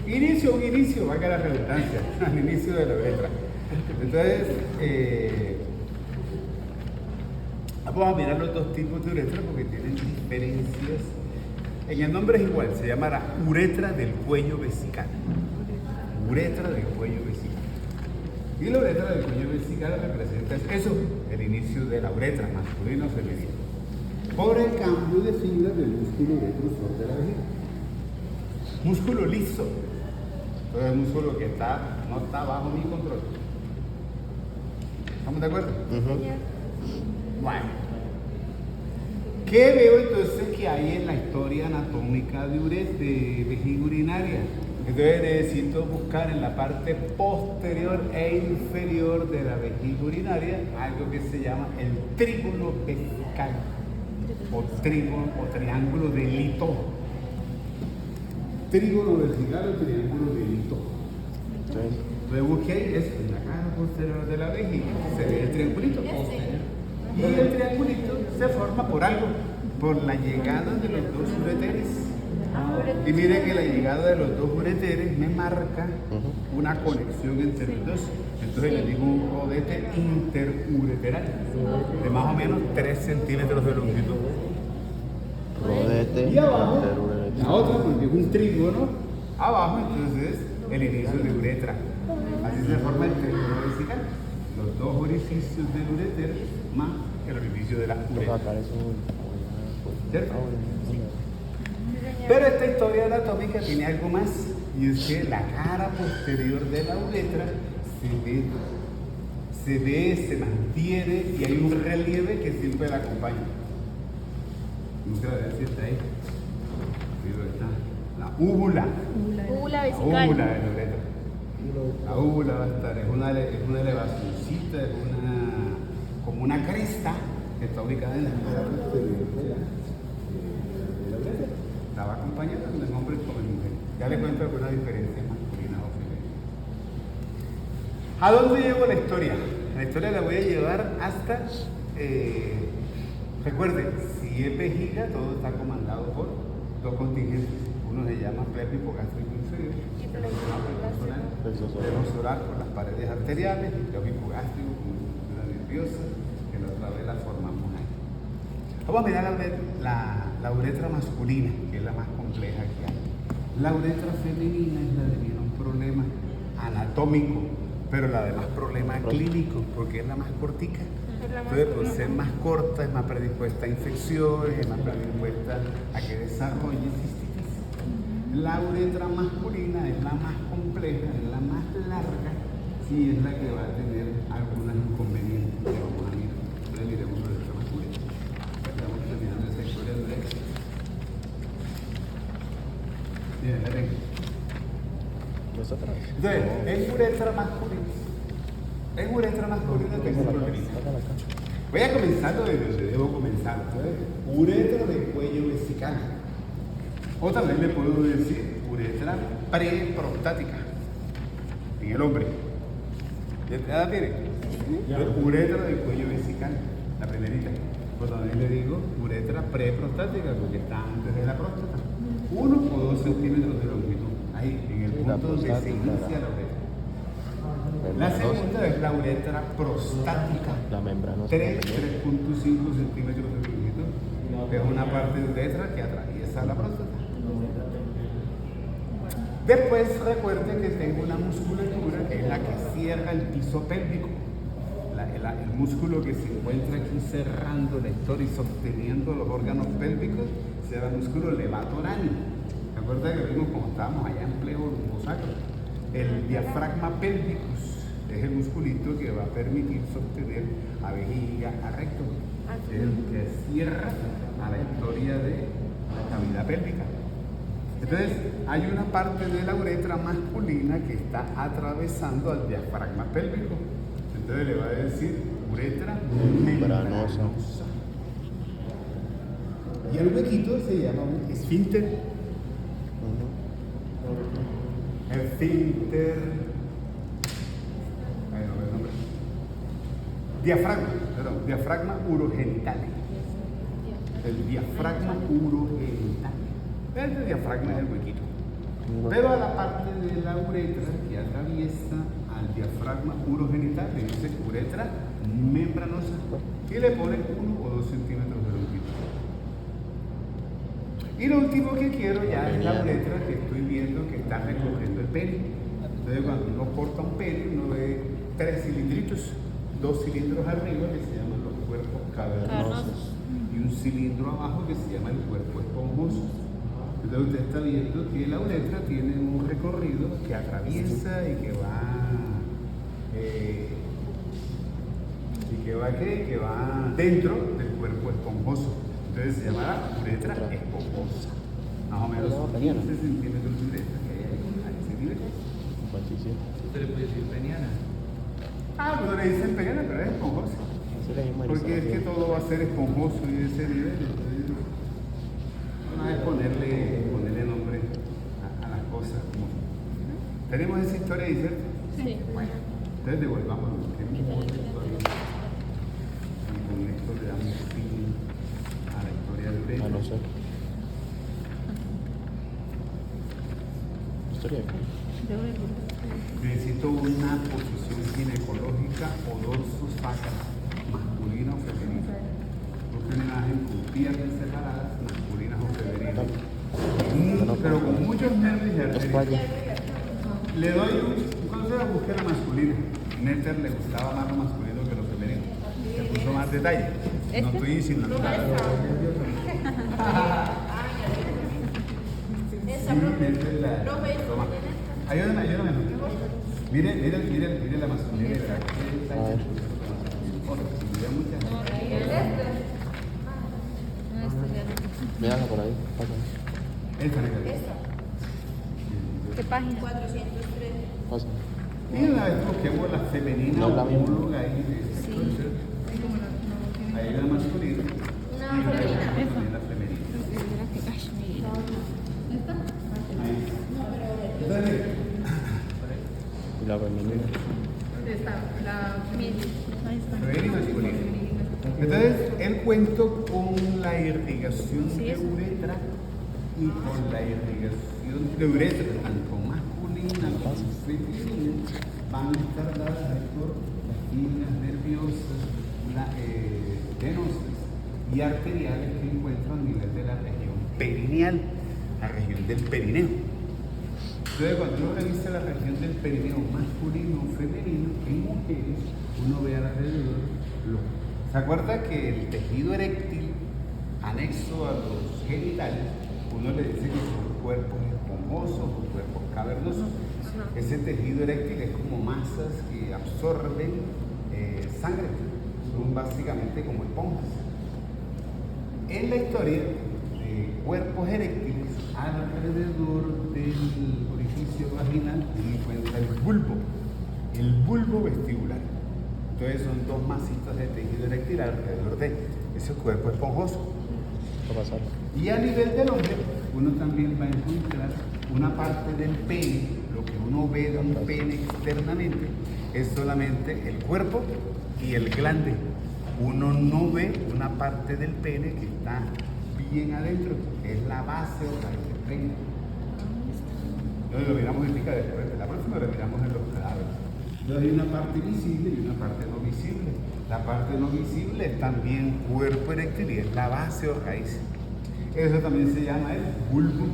un inicio, valga la redundancia, al inicio de la uretra. Entonces, vamos a mirar los dos tipos de uretra porque tienen diferencias. En el nombre es igual, se llamará uretra del cuello vesical. Uretra del cuello vesical. Y la uretra del cuello vesical representa eso, el inicio de la uretra, masculino o femenino, por el cambio de fibras del músculo uretrosor de la vejiga. Músculo liso, entonces el músculo que no está bajo mi control. ¿Estamos de acuerdo? Bueno. ¿Qué veo entonces que hay en la historia anatómica de vejiga urinaria? Entonces necesito buscar en la parte posterior e inferior de la vejiga urinaria algo que se llama el trígono vesical o triángulo de Lito. Trígono vesical o triángulo de Lito. Entonces busqué eso en la cara posterior de la vejiga, se ve el triangulito. Y el triangulito se forma por algo, por la llegada de los dos ureteres. Y mire que la llegada de los dos ureteres me marca una conexión entre los dos. Entonces le digo un rodete interureteral de más o menos 3 centímetros de longitud.
Rodete
Y abajo,
interureteral.
la otra, porque es un trígono, abajo entonces el inicio de uretra. Así se forma el trígono vesical. Los dos orificios del ureter más el orificio de la uretra. ¿Cierto? Pero esta historia anatómica tiene algo más, y es que la cara posterior de la uretra se mantiene y hay un relieve que siempre la acompaña. Nunca la vean si está ahí. Está la úvula.
Úvula
La
vesical.
úvula de la uretra. La úvula va a estar, es una elevacióncita, es como una cresta que está ubicada en la cara posterior de la uretra. La va a acompañar tanto en hombres como en mujeres. Ya les cuento alguna diferencia masculina o femenina. ¿A dónde llevo la historia? La historia la voy a llevar hasta, recuerden, si es vejiga, todo está comandado por dos contingentes. Uno se llama plexo hipogástrico inferior, plexo oral por las paredes arteriales, y plexo hipogástrico con estructura nerviosa, que la otra vez la formamos ahí. Vamos a mirar la uretra masculina, que es la más compleja que hay. La uretra femenina es la de menos problema anatómico, pero la de más problema clínico, porque es la más cortica. Entonces, por ser más corta, es más predispuesta a infecciones, es más predispuesta a que desarrolle cistitis. La uretra masculina es la más compleja, es la más larga, y es la que va a tener algunos inconvenientes que vamos a mirar. Entonces, miremos la uretra masculina. Estamos terminando esa historia de éxito. Bien, la tengo. Entonces, en uretra masculina tengo un problema. Voy a comenzar de donde debo comenzar. Entonces, uretra del cuello vesical. O también le puedo decir uretra preprostática en el hombre. ¿Ya la tiene? Uretra del cuello vesical, la primerita. Pues también le digo uretra preprostática porque está antes de la próstata. 1 o 2 centímetros de longitud. Ahí, en el punto donde se inicia la uretra. La segunda es la uretra prostática.
La membrana.
3,5 centímetros de longitud. Que es una parte de uretra que atraviesa la próstata. Después recuerden que tengo una musculatura que es la que cierra el piso pélvico. El músculo que se encuentra aquí cerrando la historia y sosteniendo los órganos pélvicos se llama músculo levatoráneo. ¿Se acuerdan que vimos cuando estábamos allá en pleo lumbosacro? El diafragma pélvicus es el musculito que va a permitir sostener a vejiga, a recto, es el que cierra a la historia de la cavidad pélvica. Entonces, hay una parte de la uretra masculina que está atravesando al diafragma pélvico. Entonces le va a decir uretra membranosa. Y el huequito se llama un esfínter. Esfínter. Diafragma urogenital. El diafragma urogenital. El diafragma es el huequito. Pero a la parte de la uretra que atraviesa al diafragma urogenital le dice uretra membranosa y le pone 1 o 2 centímetros de longitud. Y lo último que quiero ya es la uretra que estoy viendo que está recogiendo el pene. Entonces cuando uno corta un pene uno ve 3 cilindritos, 2 cilindros arriba que se llaman los cuerpos cavernosos y un cilindro abajo que se llama el cuerpo esponjoso. Entonces usted está viendo que la uretra tiene un recorrido que atraviesa y que va dentro del cuerpo esponjoso. Entonces se llama la uretra esponjosa. Más o menos 15 centímetros de uretra que hay ahí, a ese nivel.
¿Usted le puede decir peniana?
Pues le dicen peniana, pero es esponjosa. Porque es que todo va a ser esponjoso y de ese nivel. Entonces, una vez ponerle nombre a las cosas. ¿Tenemos esa historia ahí, cierto?
Sí.
Bueno, entonces devolvamos lo que hemos historia. Y con esto le damos fin a la historia del bebé.
A no ser. Historia de
Necesito una posición ginecológica o dorso sacra, masculina o femenina. Busca una imagen con piernas separadas, masculinas o femeninas. Pero con muchos nervios y arterias. Le doy un consejo, busque la masculina. Netter le gustaba más lo masculino que lo femenino. Le puso más detalle. No estoy insinuando nada. Sí, Netter la toma. Ayúdame. Mire la masculina.
Mírala por ahí, pásame.
Esta.
¿Qué página?
403.
Pásame.
Y una vez busquemos la femenina
No es la misma.
homóloga ahí de ahí la masculina.
Una
y
femenina.
la femenina. Ahí. Entonces, mire,
Y la femenina.
femenina y masculina. Entonces, el cuento con la irrigación de uretra y con la irrigación de uretra, tanto masculina como femenina, van a estar dadas por las líneas nerviosas, venosas y arteriales que encuentran a nivel de la región perineal, la región del perineo. Entonces, cuando uno revisa la región del perineo masculino o femenino, en mujeres, uno ve alrededor ¿se acuerda que el tejido eréctil anexo a los genitales, uno le dice que son cuerpos esponjosos o cuerpos cavernosos? Ese tejido eréctil es como masas que absorben sangre, son básicamente como esponjas. En la historia de cuerpos eréctiles, alrededor del orificio vaginal se encuentra el bulbo vestibular. Entonces son 2 masitas de tejido eréctil alrededor de ese cuerpo esponjoso. Y a nivel del hombre, uno también va a encontrar una parte del pene. Lo que uno ve de un pene externamente es solamente el cuerpo y el glande. Uno no ve una parte del pene que está bien adentro, que es la base o raíz del pene. Entonces lo miramos en pica después. La próxima lo miramos en los cadáveres. Entonces hay una parte visible y una parte no visible. La parte no visible es también cuerpo eréctil y es la base o raíz. Eso también se llama el bulbo.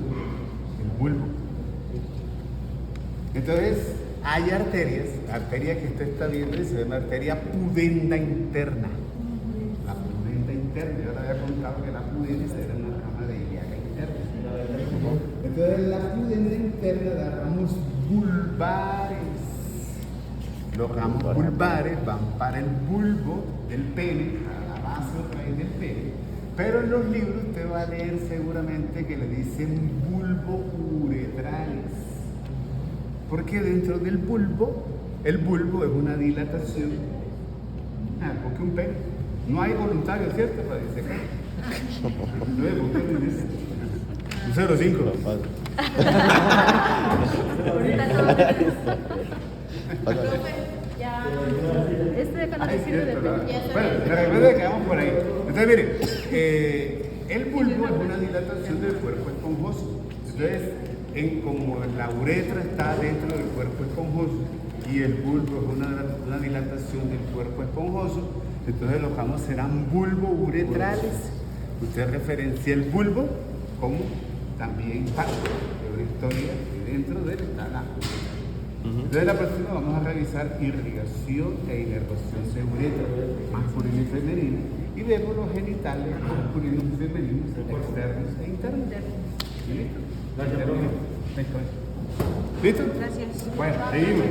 Entonces hay arterias, la arteria que usted está viendo se llama arteria pudenda interna. La pudenda interna, yo le había contado que la pudenda era una rama de ilíaca interna. Entonces la pudenda interna da ramos vulvares. Los ramos vulvares van para el bulbo del pene, a la base o raíz del pene, pero en los libros usted va a leer seguramente que le dicen bulbo uretrales, porque dentro del bulbo, el bulbo es una dilatación, porque un pene, no hay voluntario, ¿cierto? Para disecar. No es un 05.
Este de acá no le sirve de
Bueno, me recuerdo que quedamos por ahí. Entonces, mire, el bulbo es una dilatación del cuerpo esponjoso. Entonces, como la uretra está dentro del cuerpo esponjoso y el bulbo es una dilatación del cuerpo esponjoso, entonces los campos serán bulbo-uretrales. Usted referencia el bulbo como también parte de una historia y dentro de él está la uretra. Entonces la próxima vamos a revisar irrigación e inervación de uretra, masculina y femenina, y vemos los genitales masculinos y femeninos, externos e internos. ¿Listo?
Gracias, profe.
¿Listo?
Gracias.
Bueno, seguimos.